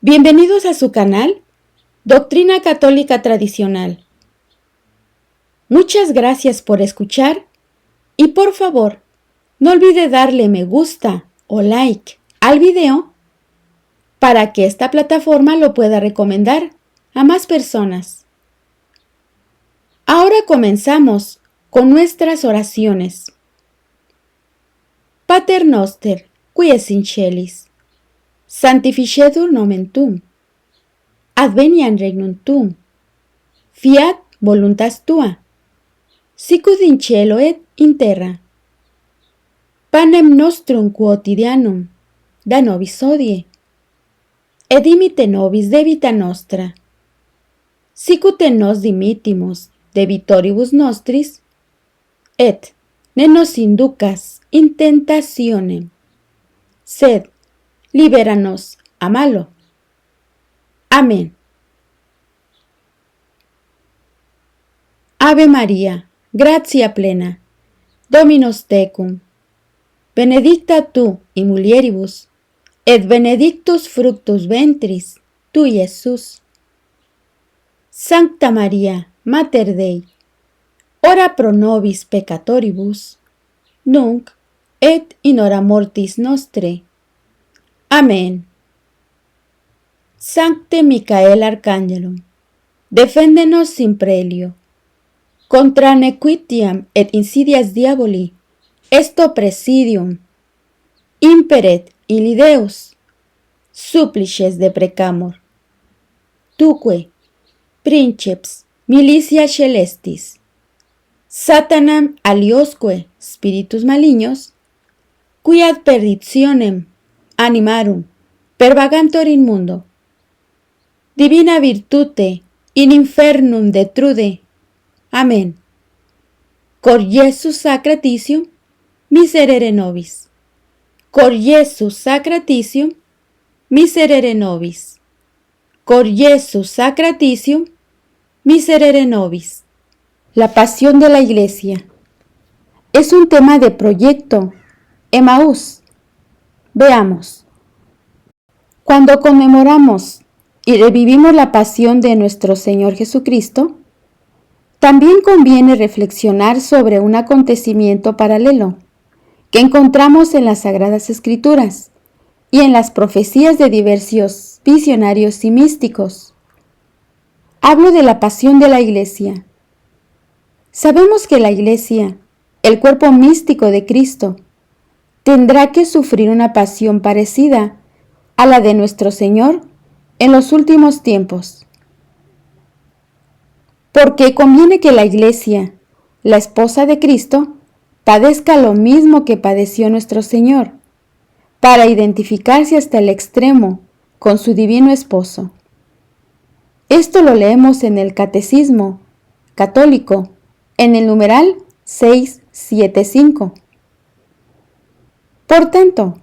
Bienvenidos a su canal Doctrina Católica Tradicional. Muchas gracias por escuchar y por favor, no olvide darle me gusta o like al video para que esta plataforma lo pueda recomendar a más personas. Ahora comenzamos con nuestras oraciones. Pater noster, qui es in celis, sanctificetur nomen tuum, adveniat regnum tuum, fiat voluntas tua, sicut in cielo et in terra. Panem nostrum quotidianum da nobis hodie, et dimite nobis debita nostra, sicut et nos dimittimus debitoribus nostris, et ne nos inducas in tentationem, sed libéranos a malo. Amén. Ave María, gratia plena, Dominus tecum, benedicta tu in mulieribus, et benedictus fructus ventris tui, Iesus. Sancta María, Mater Dei, ora pro nobis peccatoribus, nunc et in hora mortis nostrae. Amén. Sancte Micael Arcángelum, defendenos sin prelio, contra nequitiam et insidias diaboli, esto presidium, imperet illi Deus, supplices deprecamur. Tuque, princeps milicia celestis, Satanam aliosque spiritus malignos, qui ad perditionem animarum pervagantur in mundo, divina virtute in infernum detrude. Amén. Cor Iesus sacratitium miserere nobis. Cor Iesus sacratitium miserere nobis. Cor Iesus sacratitium miserere nobis. La pasión de la Iglesia es un tema de proyecto Emaús. Veamos. Cuando conmemoramos y revivimos la pasión de nuestro Señor Jesucristo, también conviene reflexionar sobre un acontecimiento paralelo que encontramos en las Sagradas Escrituras y en las profecías de diversos visionarios y místicos. Hablo de la pasión de la Iglesia. Sabemos que la Iglesia, el cuerpo místico de Cristo, tendrá que sufrir una pasión parecida a la de nuestro Señor en los últimos tiempos. Porque conviene que la Iglesia, la esposa de Cristo, padezca lo mismo que padeció nuestro Señor, para identificarse hasta el extremo con su divino esposo. Esto lo leemos en el Catecismo Católico, en el numeral 675. Por tanto,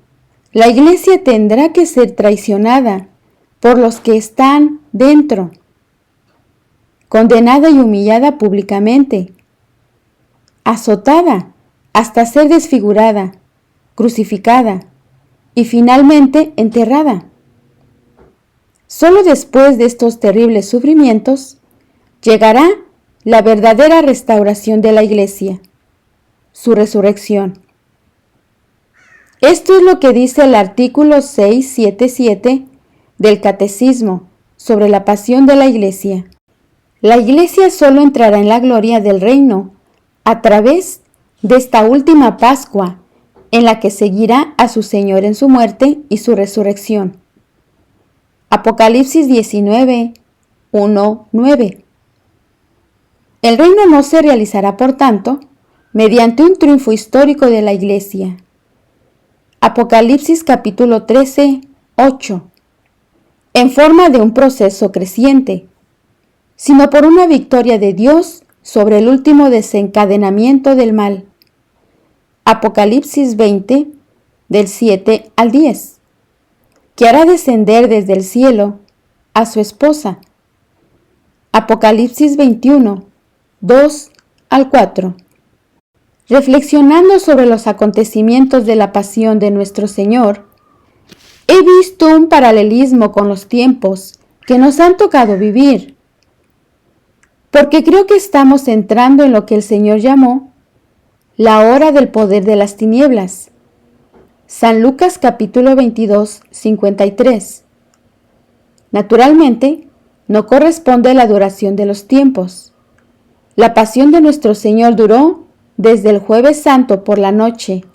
la Iglesia tendrá que ser traicionada por los que están dentro, condenada y humillada públicamente, azotada hasta ser desfigurada, crucificada y finalmente enterrada. Solo después de estos terribles sufrimientos llegará la verdadera restauración de la Iglesia, su resurrección. Esto es lo que dice el artículo 677 del Catecismo sobre la pasión de la Iglesia. La Iglesia solo entrará en la gloria del reino a través de esta última Pascua, en la que seguirá a su Señor en su muerte y su resurrección. Apocalipsis 19, 1, 9. El reino no se realizará, por tanto, mediante un triunfo histórico de la Iglesia. Apocalipsis capítulo 13, 8. En forma de un proceso creciente, sino por una victoria de Dios sobre el último desencadenamiento del mal. Apocalipsis 20, del 7 al 10, que hará descender desde el cielo a su esposa. Apocalipsis 21, 2 al 4. Reflexionando sobre los acontecimientos de la pasión de nuestro Señor, He visto un paralelismo con los tiempos que nos han tocado vivir, porque creo que estamos entrando en lo que el Señor llamó la hora del poder de las tinieblas. San Lucas capítulo 22, 53. Naturalmente, no corresponde a la duración de los tiempos. La pasión de nuestro Señor duró desde el Jueves Santo por la noche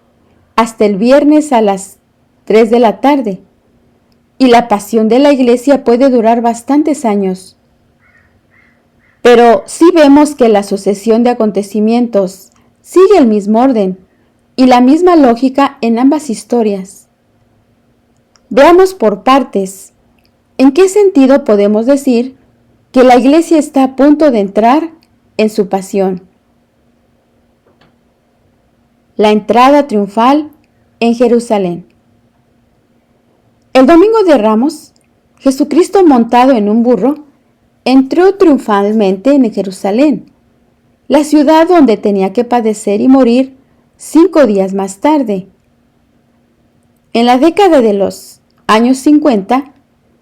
hasta el viernes a las 3 de la tarde, y la pasión de la Iglesia puede durar bastantes años. Pero sí vemos que la sucesión de acontecimientos sigue el mismo orden y la misma lógica en ambas historias. Veamos por partes. ¿En qué sentido podemos decir que la Iglesia está a punto de entrar en su pasión? La entrada triunfal en Jerusalén. El domingo de Ramos, Jesucristo montado en un burro entró triunfalmente en Jerusalén, la ciudad donde tenía que padecer y morir 5 días más tarde. En la década de los años 50,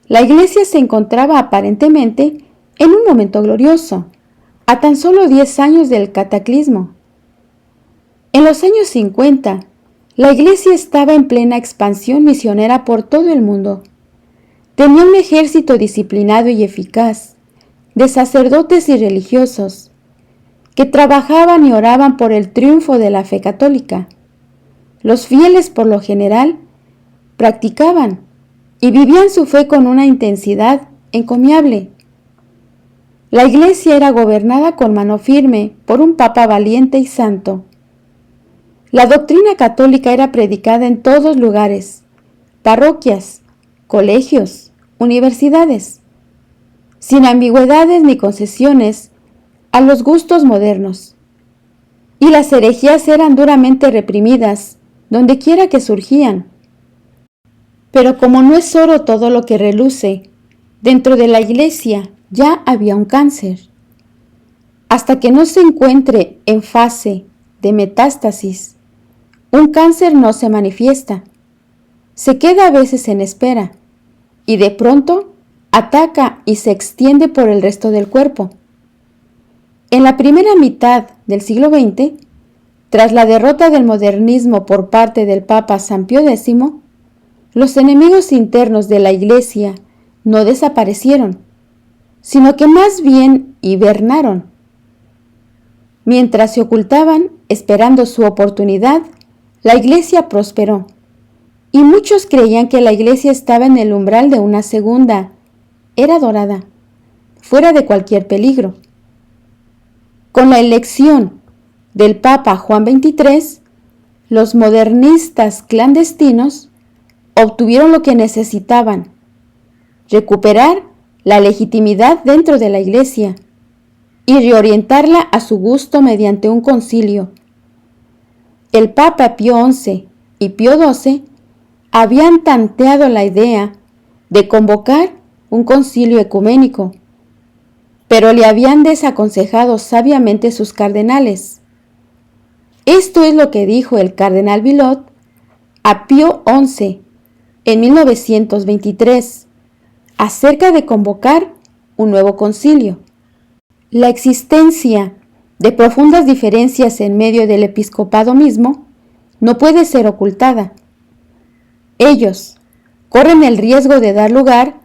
la Iglesia se encontraba aparentemente en un momento glorioso, a tan solo 10 años del cataclismo. En los años 50, la Iglesia estaba en plena expansión misionera por todo el mundo. Tenía un ejército disciplinado y eficaz, de sacerdotes y religiosos, que trabajaban y oraban por el triunfo de la fe católica. Los fieles, por lo general, practicaban y vivían su fe con una intensidad encomiable. La Iglesia era gobernada con mano firme por un papa valiente y santo. La doctrina católica era predicada en todos lugares, parroquias, colegios, universidades, sin ambigüedades ni concesiones a los gustos modernos. Y las herejías eran duramente reprimidas donde quiera que surgían. Pero como no es oro todo lo que reluce, dentro de la Iglesia ya había un cáncer. Hasta que no se encuentre en fase de metástasis, un cáncer no se manifiesta. Se queda a veces en espera y de pronto ataca y se extiende por el resto del cuerpo. En la primera mitad del siglo XX, tras la derrota del modernismo por parte del Papa San Pío X, los enemigos internos de la Iglesia no desaparecieron, sino que más bien hibernaron. Mientras se ocultaban esperando su oportunidad, la Iglesia prosperó, y muchos creían que la Iglesia estaba en el umbral de una segunda era dorada, fuera de cualquier peligro. Con la elección del Papa Juan XXIII, los modernistas clandestinos obtuvieron lo que necesitaban: recuperar la legitimidad dentro de la Iglesia y reorientarla a su gusto mediante un concilio. El Papa Pío XI y Pío XII habían tanteado la idea de convocar un concilio ecuménico, pero le habían desaconsejado sabiamente sus cardenales. Esto es lo que dijo el cardenal Villot a Pío XI en 1923 acerca de convocar un nuevo concilio. La existencia de profundas diferencias en medio del episcopado mismo no puede ser ocultada. Ellos corren el riesgo de dar lugar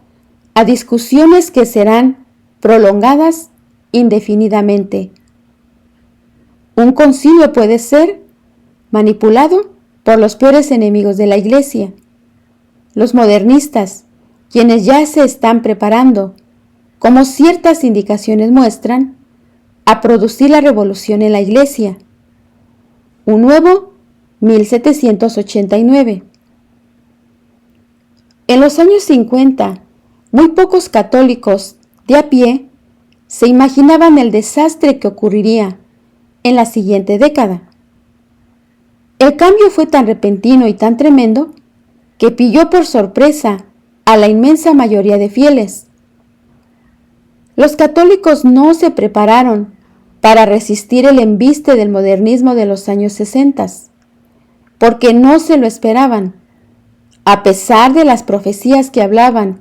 a discusiones que serán prolongadas indefinidamente. Un concilio puede ser manipulado por los peores enemigos de la Iglesia, los modernistas, quienes ya se están preparando, como ciertas indicaciones muestran, a producir la revolución en la Iglesia. Un nuevo 1789. En los años 50, muy pocos católicos de a pie se imaginaban el desastre que ocurriría en la siguiente década. El cambio fue tan repentino y tan tremendo que pilló por sorpresa a la inmensa mayoría de fieles. Los católicos no se prepararon para resistir el embiste del modernismo de los años 60, porque no se lo esperaban. a pesar de las profecías que hablaban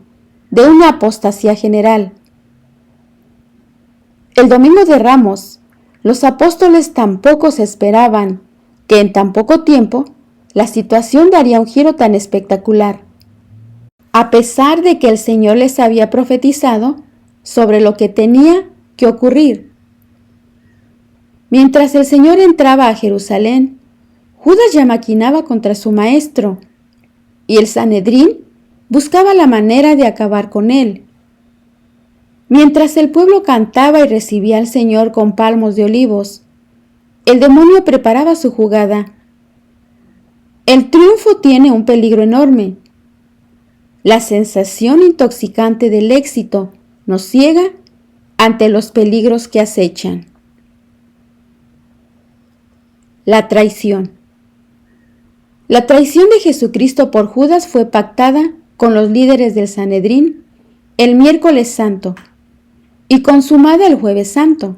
de una apostasía general. El Domingo de Ramos, los apóstoles tampoco se esperaban que en tan poco tiempo la situación daría un giro tan espectacular, a pesar de que el Señor les había profetizado sobre lo que tenía que ocurrir. Mientras el Señor entraba a Jerusalén, Judas ya maquinaba contra su maestro, y el Sanedrín buscaba la manera de acabar con él. Mientras el pueblo cantaba y recibía al Señor con palmos de olivos, el demonio preparaba su jugada. El triunfo tiene un peligro enorme. La sensación intoxicante del éxito nos ciega ante los peligros que acechan. La traición. La traición de Jesucristo por Judas fue pactada con los líderes del Sanedrín el miércoles santo y consumada el jueves santo.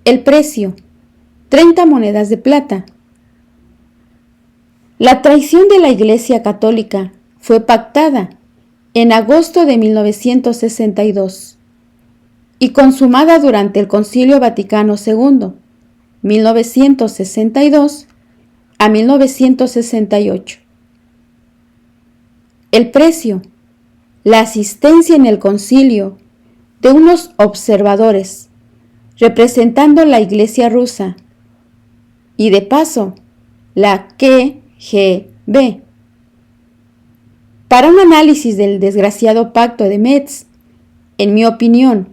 El precio, 30 monedas de plata. La traición de la Iglesia Católica fue pactada en agosto de 1962 y consumada durante el Concilio Vaticano II, 1962 a 1968. El precio, la asistencia en el concilio de unos observadores representando la Iglesia rusa y de paso la KGB. Para un análisis del desgraciado pacto de Metz, en mi opinión,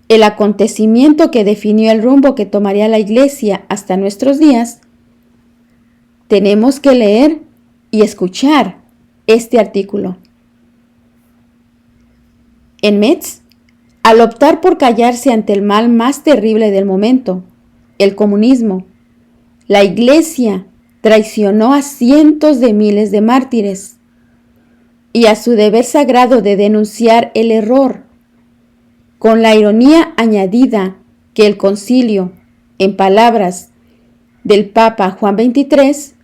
el acontecimiento que definió el rumbo que tomaría la Iglesia hasta nuestros días, tenemos que leer y escuchar este artículo. En Metz, al optar por callarse ante el mal más terrible del momento, el comunismo, la Iglesia traicionó a cientos de miles de mártires y a su deber sagrado de denunciar el error, con la ironía añadida que el concilio, en palabras del Papa Juan XXIII,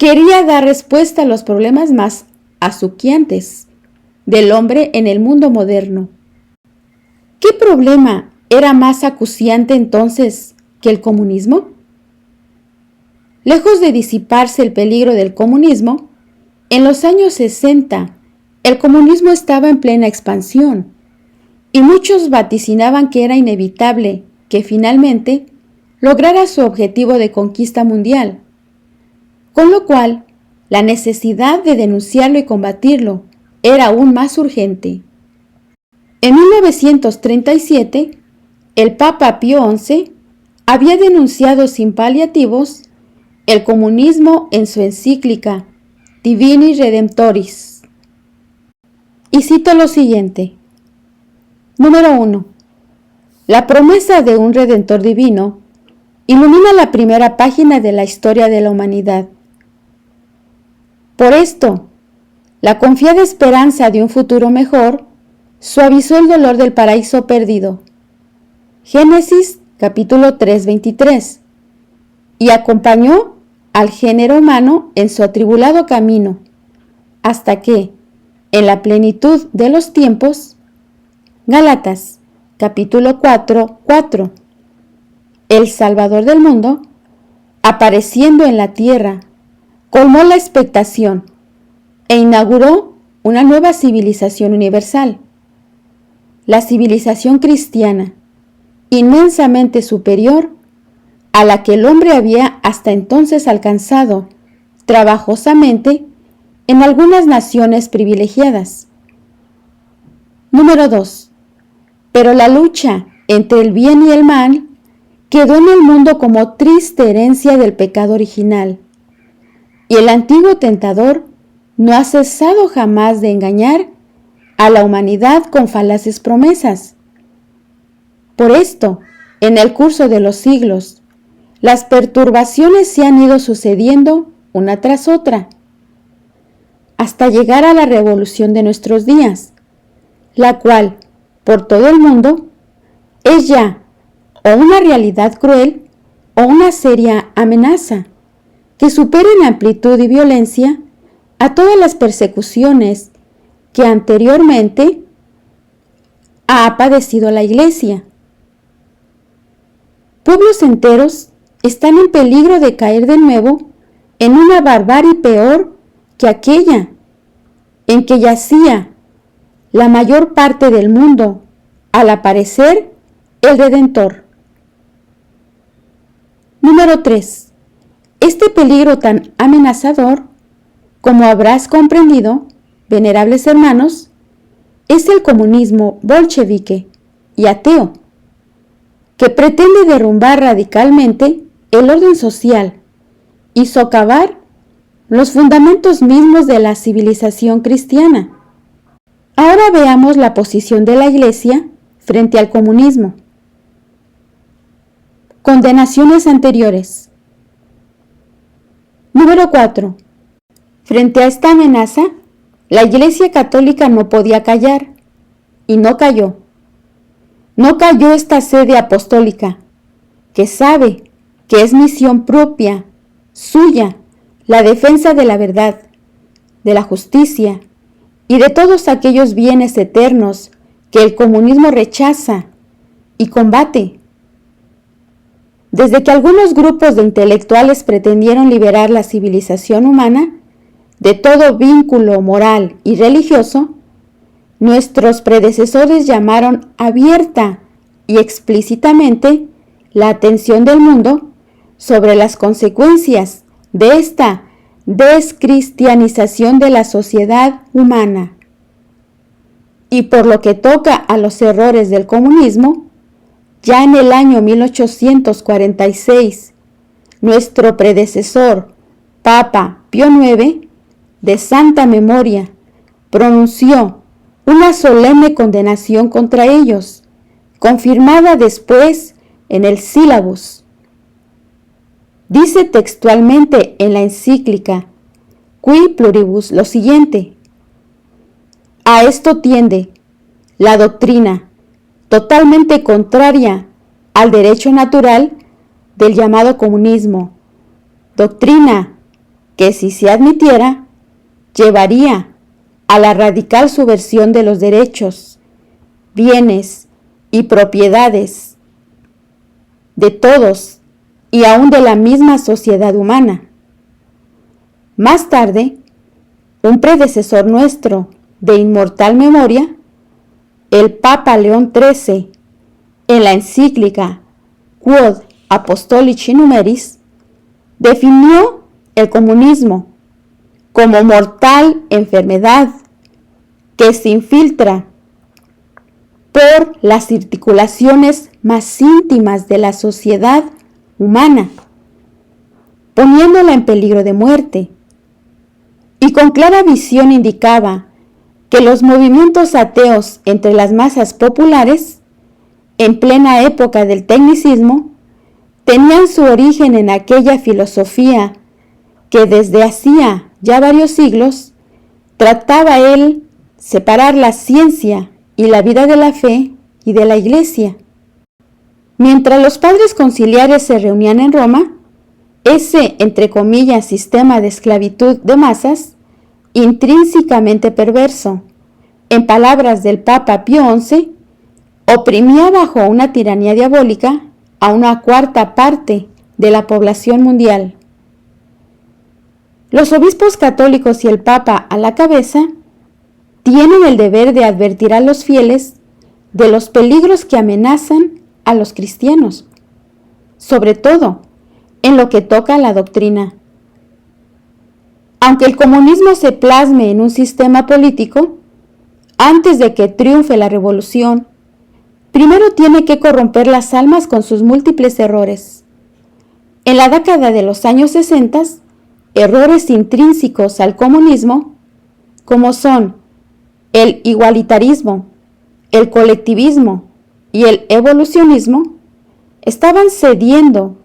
quería dar respuesta a los problemas más acuciantes del hombre en el mundo moderno. ¿Qué problema era más acuciante entonces que el comunismo? Lejos de disiparse el peligro del comunismo, en los años 60 el comunismo estaba en plena expansión y muchos vaticinaban que era inevitable que finalmente lograra su objetivo de conquista mundial, con lo cual la necesidad de denunciarlo y combatirlo era aún más urgente. En 1937, el Papa Pío XI había denunciado sin paliativos el comunismo en su encíclica Divini Redemptoris. Y cito lo siguiente. Número 1. La promesa de un Redentor divino ilumina la primera página de la historia de la humanidad. Por esto, la confiada esperanza de un futuro mejor suavizó el dolor del paraíso perdido. Génesis capítulo 3:23, y acompañó al género humano en su atribulado camino, hasta que, en la plenitud de los tiempos, Gálatas capítulo 4:4, el Salvador del mundo, apareciendo en la tierra, colmó la expectación e inauguró una nueva civilización universal, la civilización cristiana, inmensamente superior a la que el hombre había hasta entonces alcanzado trabajosamente en algunas naciones privilegiadas. Número 2. Pero la lucha entre el bien y el mal quedó en el mundo como triste herencia del pecado original, y el antiguo tentador no ha cesado jamás de engañar a la humanidad con falaces promesas. Por esto, en el curso de los siglos, las perturbaciones se han ido sucediendo una tras otra, hasta llegar a la revolución de nuestros días, la cual, por todo el mundo, es ya o una realidad cruel o una seria amenaza que supera en amplitud y violencia a todas las persecuciones que anteriormente ha padecido la Iglesia. Pueblos enteros están en peligro de caer de nuevo en una barbarie peor que aquella en que yacía la mayor parte del mundo al aparecer el Redentor. Número 3. Este peligro tan amenazador, como habrás comprendido, venerables hermanos, es el comunismo bolchevique y ateo, que pretende derrumbar radicalmente el orden social y socavar los fundamentos mismos de la civilización cristiana. Ahora veamos la posición de la Iglesia frente al comunismo. Condenaciones anteriores. Número 4. Frente a esta amenaza, la Iglesia Católica no podía callar, y no cayó. No cayó esta sede apostólica, que sabe que es misión propia, suya, la defensa de la verdad, de la justicia y de todos aquellos bienes eternos que el comunismo rechaza y combate. Desde que algunos grupos de intelectuales pretendieron liberar la civilización humana de todo vínculo moral y religioso, nuestros predecesores llamaron abierta y explícitamente la atención del mundo sobre las consecuencias de esta descristianización de la sociedad humana. Y por lo que toca a los errores del comunismo, ya en el año 1846, nuestro predecesor, Papa Pío IX, de santa memoria, pronunció una solemne condenación contra ellos, confirmada después en el Sílabus. Dice textualmente en la encíclica Qui Pluribus lo siguiente: a esto tiende la doctrina totalmente contraria al derecho natural del llamado comunismo, doctrina que, si se admitiera, llevaría a la radical subversión de los derechos, bienes y propiedades de todos y aún de la misma sociedad humana. Más tarde, un predecesor nuestro de inmortal memoria, el Papa León XIII, en la encíclica Quod Apostolici Numeris, definió el comunismo como mortal enfermedad que se infiltra por las articulaciones más íntimas de la sociedad humana, poniéndola en peligro de muerte, y con clara visión indicaba que los movimientos ateos entre las masas populares, en plena época del tecnicismo, tenían su origen en aquella filosofía que desde hacía ya varios siglos trataba él separar la ciencia y la vida de la fe y de la Iglesia. Mientras los padres conciliares se reunían en Roma, ese, entre comillas, sistema de esclavitud de masas, intrínsecamente perverso, en palabras del Papa Pío XI, oprimía bajo una tiranía diabólica a una cuarta parte de la población mundial. Los obispos católicos y el Papa a la cabeza tienen el deber de advertir a los fieles de los peligros que amenazan a los cristianos, sobre todo en lo que toca a la doctrina. Aunque el comunismo se plasme en un sistema político, antes de que triunfe la revolución, primero tiene que corromper las almas con sus múltiples errores. En la década de los años 60, errores intrínsecos al comunismo, como son el igualitarismo, el colectivismo y el evolucionismo, estaban sucediendo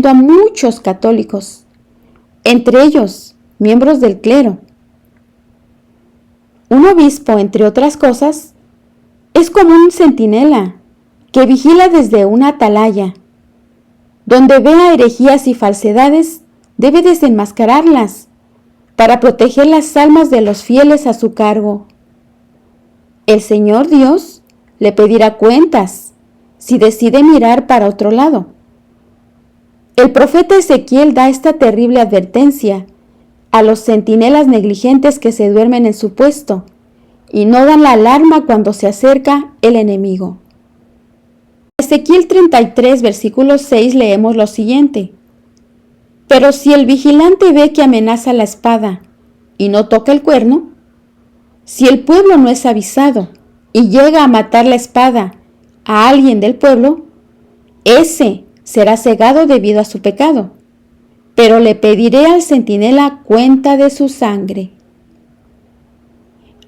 a muchos católicos, entre ellos miembros del clero. Un obispo, entre otras cosas, es como un centinela que vigila desde una atalaya. Donde vea herejías y falsedades, debe desenmascararlas, para proteger las almas de los fieles a su cargo. El Señor Dios le pedirá cuentas si decide mirar para otro lado. El profeta Ezequiel da esta terrible advertencia a los centinelas negligentes que se duermen en su puesto y no dan la alarma cuando se acerca el enemigo. En Ezequiel 33, versículo 6 leemos lo siguiente: Pero si el vigilante ve que amenaza la espada y no toca el cuerno, si el pueblo no es avisado y llega a matar la espada a alguien del pueblo, ese será cegado debido a su pecado, pero le pediré al centinela cuenta de su sangre.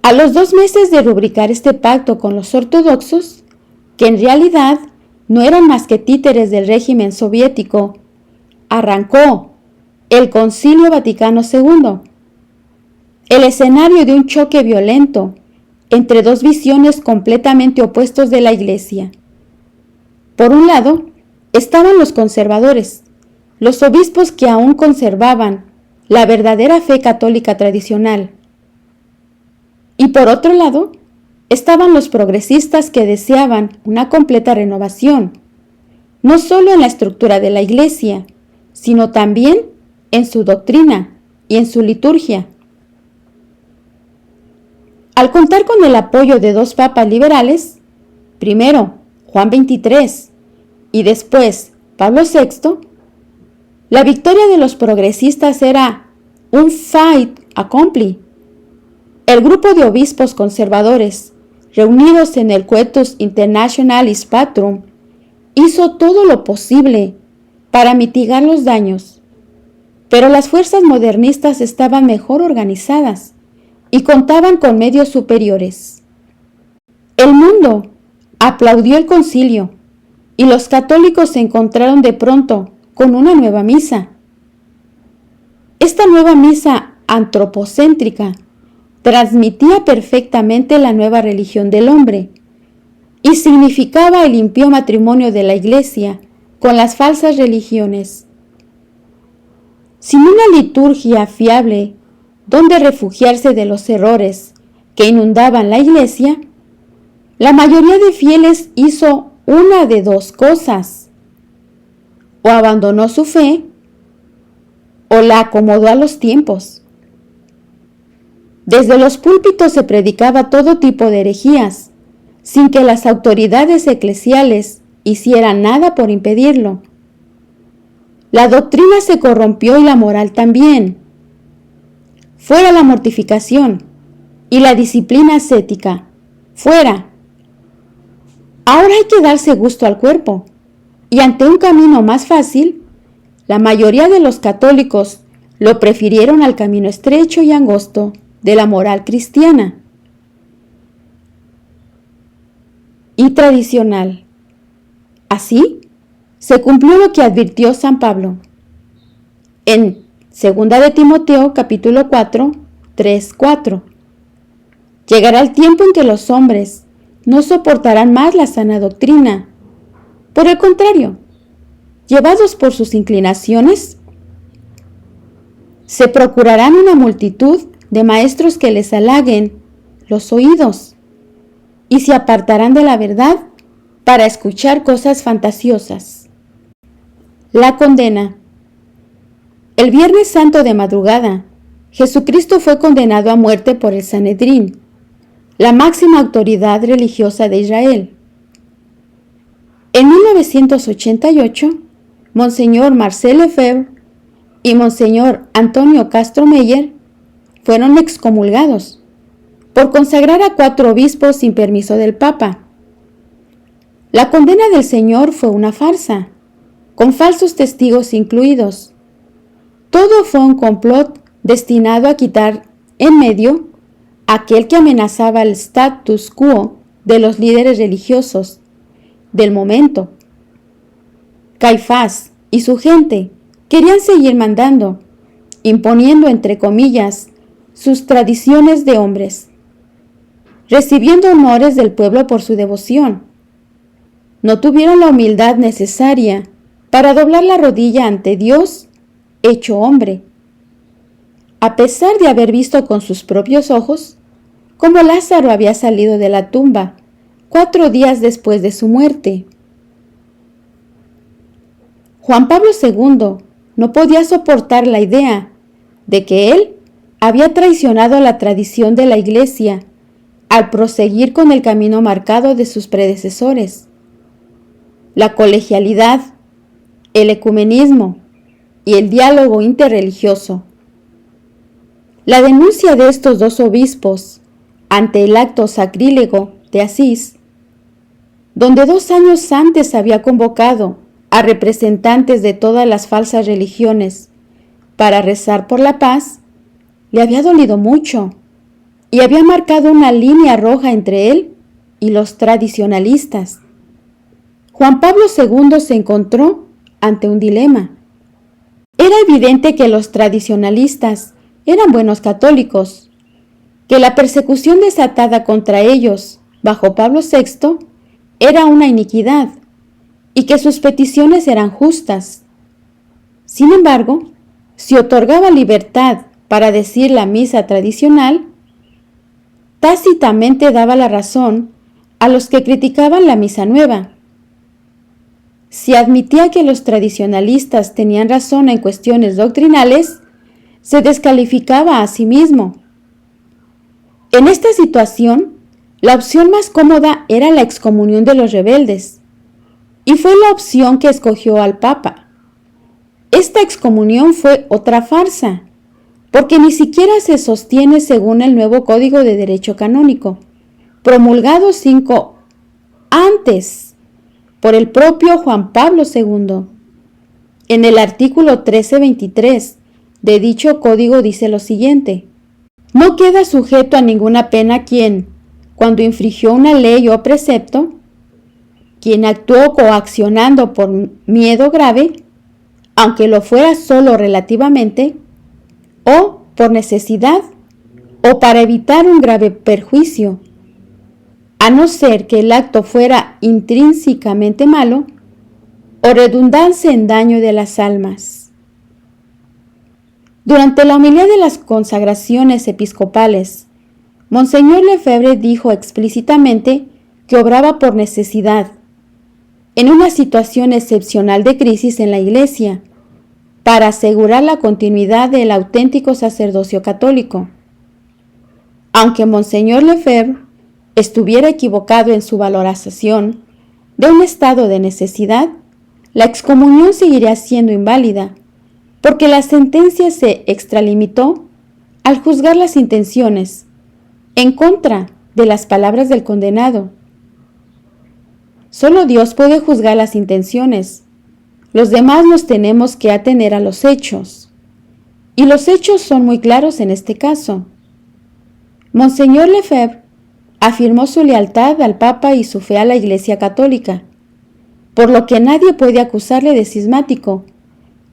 A los 2 meses de rubricar este pacto con los ortodoxos, que en realidad no eran más que títeres del régimen soviético, arrancó el Concilio Vaticano II, el escenario de un choque violento entre dos visiones completamente opuestas de la Iglesia. Por un lado, estaban los conservadores, los obispos que aún conservaban la verdadera fe católica tradicional. Y por otro lado, estaban los progresistas que deseaban una completa renovación, no solo en la estructura de la Iglesia, sino también en su doctrina y en su liturgia. Al contar con el apoyo de 2 papas liberales, primero Juan XXIII y después Pablo VI, la victoria de los progresistas era un fait accompli. El grupo de obispos conservadores, reunidos en el Quietus Internationalis Patrum, hizo todo lo posible para mitigar los daños, pero las fuerzas modernistas estaban mejor organizadas y contaban con medios superiores. El mundo aplaudió el concilio y los católicos se encontraron de pronto con una nueva misa. Esta nueva misa antropocéntrica transmitía perfectamente la nueva religión del hombre y significaba el impío matrimonio de la Iglesia con las falsas religiones. Sin una liturgia fiable donde refugiarse de los errores que inundaban la Iglesia, la mayoría de fieles hizo una de 2 cosas: o abandonó su fe o la acomodó a los tiempos. Desde los púlpitos se predicaba todo tipo de herejías, sin que las autoridades eclesiales hicieran nada por impedirlo. La doctrina se corrompió y la moral también. Fuera la mortificación y la disciplina ascética, fuera. Ahora hay que darse gusto al cuerpo, y ante un camino más fácil, la mayoría de los católicos lo prefirieron al camino estrecho y angosto de la moral cristiana y tradicional. Así, se cumplió lo que advirtió San Pablo en 2 de Timoteo capítulo 4, 3-4. Llegará el tiempo en que los hombres no soportarán más la sana doctrina. Por el contrario, llevados por sus inclinaciones, se procurarán una multitud de maestros que les halaguen los oídos y se apartarán de la verdad para escuchar cosas fantasiosas. La condena. El Viernes Santo de madrugada, Jesucristo fue condenado a muerte por el Sanedrín, la máxima autoridad religiosa de Israel. En 1988, Monseñor Marcel Lefebvre y Monseñor Antonio Castro Meyer fueron excomulgados por consagrar a 4 obispos sin permiso del Papa. La condena del Señor fue una farsa, con falsos testigos incluidos. Todo fue un complot destinado a quitar en medio aquel que amenazaba el status quo de los líderes religiosos del momento. Caifás y su gente querían seguir mandando, imponiendo entre comillas sus tradiciones de hombres, recibiendo honores del pueblo por su devoción. No tuvieron la humildad necesaria para doblar la rodilla ante Dios hecho hombre. a pesar de haber visto con sus propios ojos cómo Lázaro había salido de la tumba 4 días después de su muerte. Juan Pablo II no podía soportar la idea de que él había traicionado la tradición de la Iglesia al proseguir con el camino marcado de sus predecesores. La colegialidad, el ecumenismo y el diálogo interreligioso. La denuncia de estos 2 obispos ante el acto sacrílego de Asís, donde 2 años antes había convocado a representantes de todas las falsas religiones para rezar por la paz, le había dolido mucho y había marcado una línea roja entre él y los tradicionalistas. Juan Pablo II se encontró ante un dilema. Era evidente que los tradicionalistas eran buenos católicos, que la persecución desatada contra ellos bajo Pablo VI era una iniquidad y que sus peticiones eran justas. Sin embargo, si otorgaba libertad para decir la misa tradicional, tácitamente daba la razón a los que criticaban la misa nueva. Si admitía que los tradicionalistas tenían razón en cuestiones doctrinales, se descalificaba a sí mismo. En esta situación, la opción más cómoda era la excomunión de los rebeldes, y fue la opción que escogió al Papa. Esta excomunión fue otra farsa, porque ni siquiera se sostiene según el nuevo Código de Derecho Canónico, promulgado 5 antes por el propio Juan Pablo II. En el artículo 1323 de dicho código dice lo siguiente: no queda sujeto a ninguna pena quien, cuando infringió una ley o precepto, quien actuó coaccionando por miedo grave, aunque lo fuera solo relativamente, o por necesidad, o para evitar un grave perjuicio, a no ser que el acto fuera intrínsecamente malo o redundase en daño de las almas. Durante la homilía de las consagraciones episcopales, Monseñor Lefebvre dijo explícitamente que obraba por necesidad, en una situación excepcional de crisis en la Iglesia, para asegurar la continuidad del auténtico sacerdocio católico. Aunque Monseñor Lefebvre estuviera equivocado en su valoración de un estado de necesidad, la excomunión seguiría siendo inválida, porque la sentencia se extralimitó al juzgar las intenciones, en contra de las palabras del condenado. Solo Dios puede juzgar las intenciones. Los demás nos tenemos que atener a los hechos. Y los hechos son muy claros en este caso. Monseñor Lefebvre afirmó su lealtad al Papa y su fe a la Iglesia Católica, por lo que nadie puede acusarle de cismático,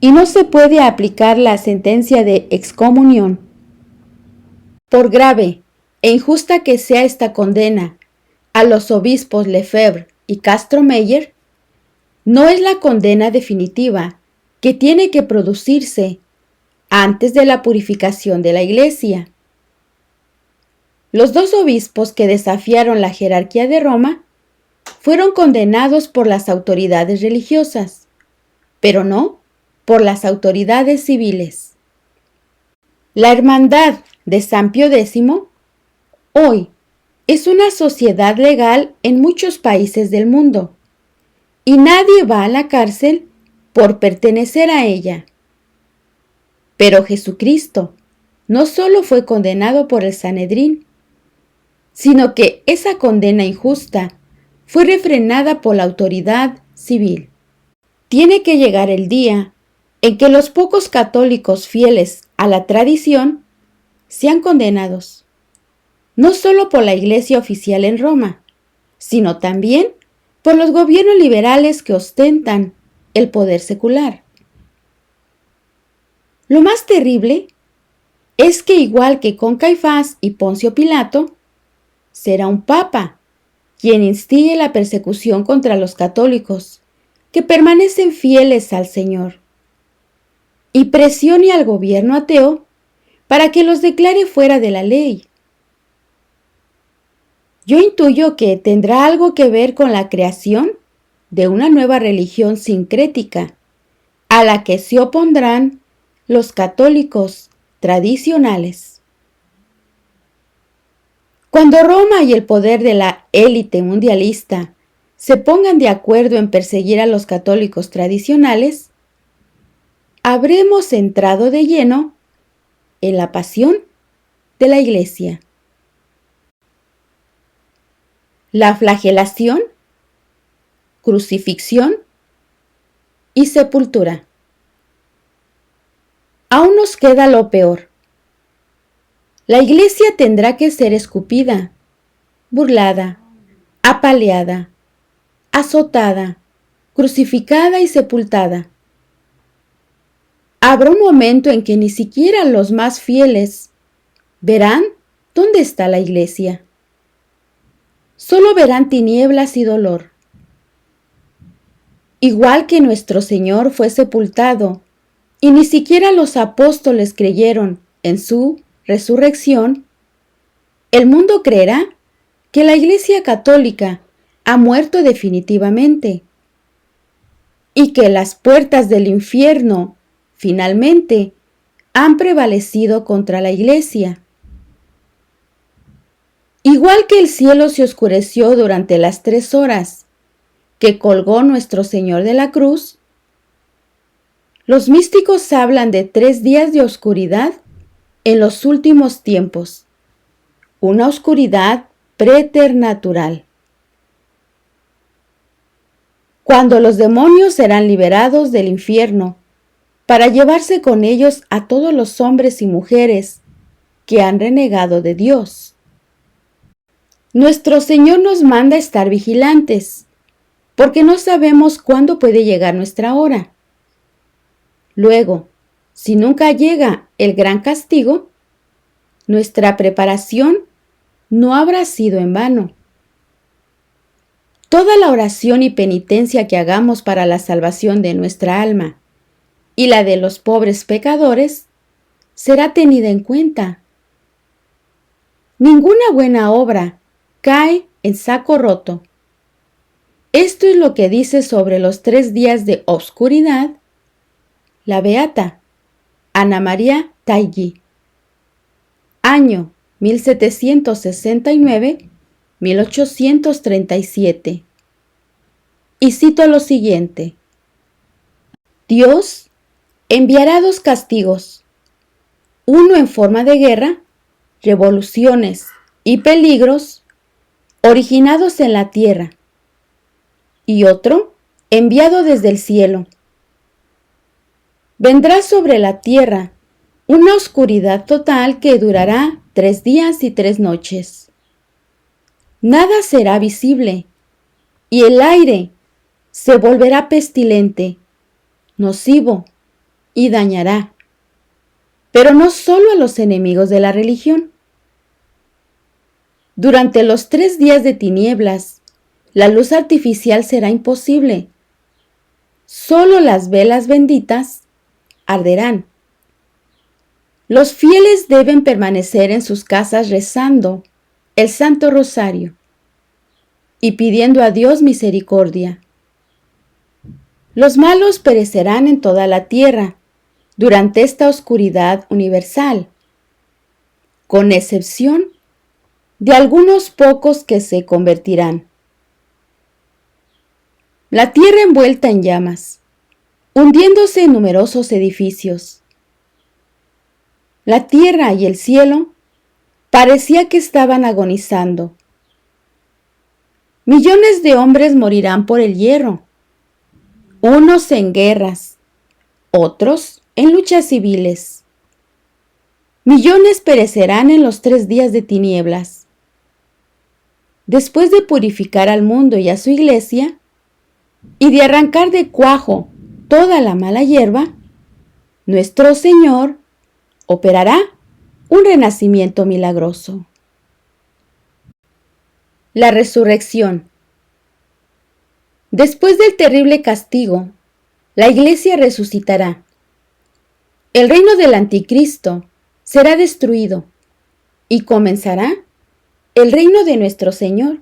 y no se puede aplicar la sentencia de excomunión. Por grave e injusta que sea esta condena a los obispos Lefebvre y Castro Meyer, no es la condena definitiva que tiene que producirse antes de la purificación de la Iglesia. Los 2 obispos que desafiaron la jerarquía de Roma fueron condenados por las autoridades religiosas, pero no por las autoridades civiles. La Hermandad de San Pío X hoy es una sociedad legal en muchos países del mundo, y nadie va a la cárcel por pertenecer a ella. Pero Jesucristo no solo fue condenado por el Sanedrín, sino que esa condena injusta fue refrenada por la autoridad civil. Tiene que llegar el día en que los pocos católicos fieles a la tradición sean condenados, no solo por la Iglesia oficial en Roma, sino también por los gobiernos liberales que ostentan el poder secular. Lo más terrible es que, igual que con Caifás y Poncio Pilato, será un papa quien instigue la persecución contra los católicos que permanecen fieles al Señor y presione al gobierno ateo para que los declare fuera de la ley. Yo intuyo que tendrá algo que ver con la creación de una nueva religión sincrética, a la que se opondrán los católicos tradicionales. Cuando Roma y el poder de la élite mundialista se pongan de acuerdo en perseguir a los católicos tradicionales, habremos entrado de lleno en la pasión de la Iglesia. La flagelación, crucifixión y sepultura. Aún nos queda lo peor. La Iglesia tendrá que ser escupida, burlada, apaleada, azotada, crucificada y sepultada. Habrá un momento en que ni siquiera los más fieles verán dónde está la Iglesia. Solo verán tinieblas y dolor. Igual que nuestro Señor fue sepultado y ni siquiera los apóstoles creyeron en su resurrección, el mundo creerá que la Iglesia Católica ha muerto definitivamente y que las puertas del infierno finalmente han prevalecido contra la Iglesia. Igual que el cielo se oscureció durante las 3 horas que colgó nuestro Señor de la cruz, los místicos hablan de 3 días de oscuridad en los últimos tiempos, una oscuridad preternatural, cuando los demonios serán liberados del infierno para llevarse con ellos a todos los hombres y mujeres que han renegado de Dios. Nuestro Señor nos manda estar vigilantes, porque no sabemos cuándo puede llegar nuestra hora. Luego, si nunca llega el gran castigo, nuestra preparación no habrá sido en vano. Toda la oración y penitencia que hagamos para la salvación de nuestra alma y la de los pobres pecadores será tenida en cuenta. Ninguna buena obra cae en saco roto. Esto es lo que dice sobre los 3 días de oscuridad la beata Ana María Taigui, año 1769-1837. Y cito lo siguiente: Dios enviará 2 castigos, uno en forma de guerra, revoluciones y peligros originados en la tierra, y otro enviado desde el cielo. Vendrá sobre la tierra una oscuridad total que durará 3 días y 3 noches. Nada será visible, y el aire se volverá pestilente, nocivo y dañará, pero no solo a los enemigos de la religión. Durante los 3 días de tinieblas, la luz artificial será imposible. Solo las velas benditas arderán. Los fieles deben permanecer en sus casas rezando el Santo Rosario y pidiendo a Dios misericordia. Los malos perecerán en toda la tierra durante esta oscuridad universal, con excepción de algunos pocos que se convertirán. La tierra envuelta en llamas, hundiéndose en numerosos edificios. La tierra y el cielo parecía que estaban agonizando. Millones de hombres morirán por el hierro, unos en guerras, otros en luchas civiles. Millones perecerán en los 3 días de tinieblas. Después de purificar al mundo y a su iglesia, y de arrancar de cuajo toda la mala hierba, nuestro Señor operará un renacimiento milagroso. La resurrección. Después del terrible castigo, la Iglesia resucitará. El reino del Anticristo será destruido y comenzará el reino de nuestro Señor,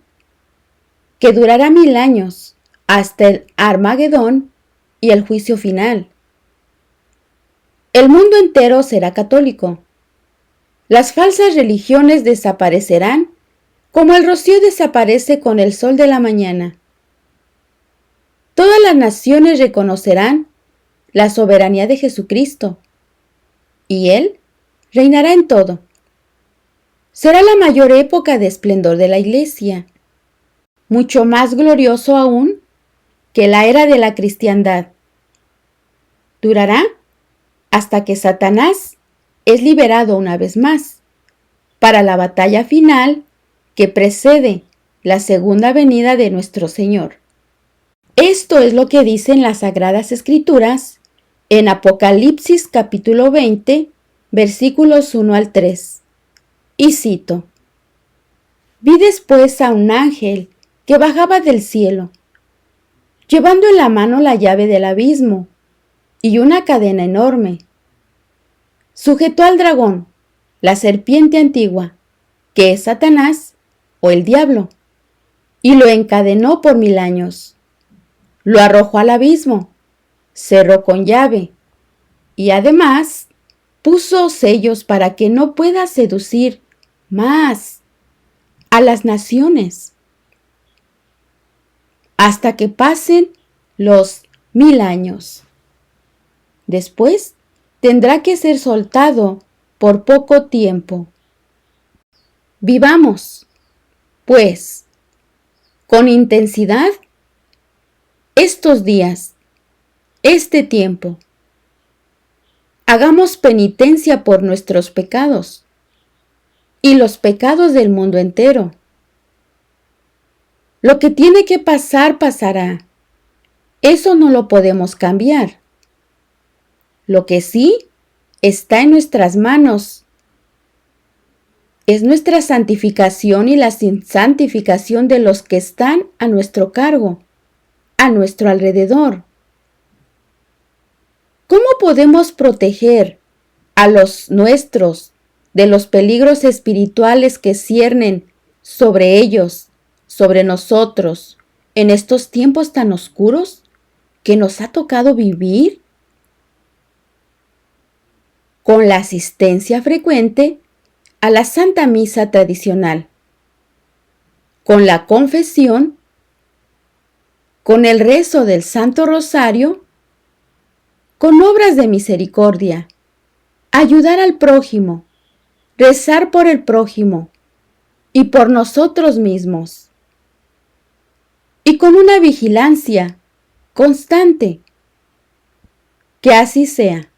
que durará 1000 años hasta el Armagedón y el juicio final. El mundo entero será católico. Las falsas religiones desaparecerán como el rocío desaparece con el sol de la mañana. Todas las naciones reconocerán la soberanía de Jesucristo, y Él reinará en todo. Será la mayor época de esplendor de la Iglesia, mucho más glorioso aún que la era de la cristiandad. Durará hasta que Satanás es liberado una vez más para la batalla final que precede la segunda venida de nuestro Señor. Esto es lo que dicen las Sagradas Escrituras en Apocalipsis capítulo 20, versículos 1 al 3. Y cito: Vi después a un ángel que bajaba del cielo, llevando en la mano la llave del abismo y una cadena enorme. Sujetó al dragón, la serpiente antigua, que es Satanás o el diablo, y lo encadenó por 1000 años. Lo arrojó al abismo, cerró con llave, y además puso sellos para que no pueda seducir más a las naciones hasta que pasen los 1000 años. Después tendrá que ser soltado por poco tiempo. Vivamos, pues, con intensidad estos días, este tiempo. Hagamos penitencia por nuestros pecados y los pecados del mundo entero. Lo que tiene que pasar, pasará. Eso no lo podemos cambiar. Lo que sí está en nuestras manos es nuestra santificación y la santificación de los que están a nuestro cargo, a nuestro alrededor. ¿Cómo podemos proteger a los nuestros de los peligros espirituales que ciernen sobre ellos, sobre nosotros, en estos tiempos tan oscuros que nos ha tocado vivir? Con la asistencia frecuente a la Santa Misa tradicional, con la confesión, con el rezo del Santo Rosario, con obras de misericordia, ayudar al prójimo, rezar por el prójimo y por nosotros mismos, y con una vigilancia constante. Que así sea.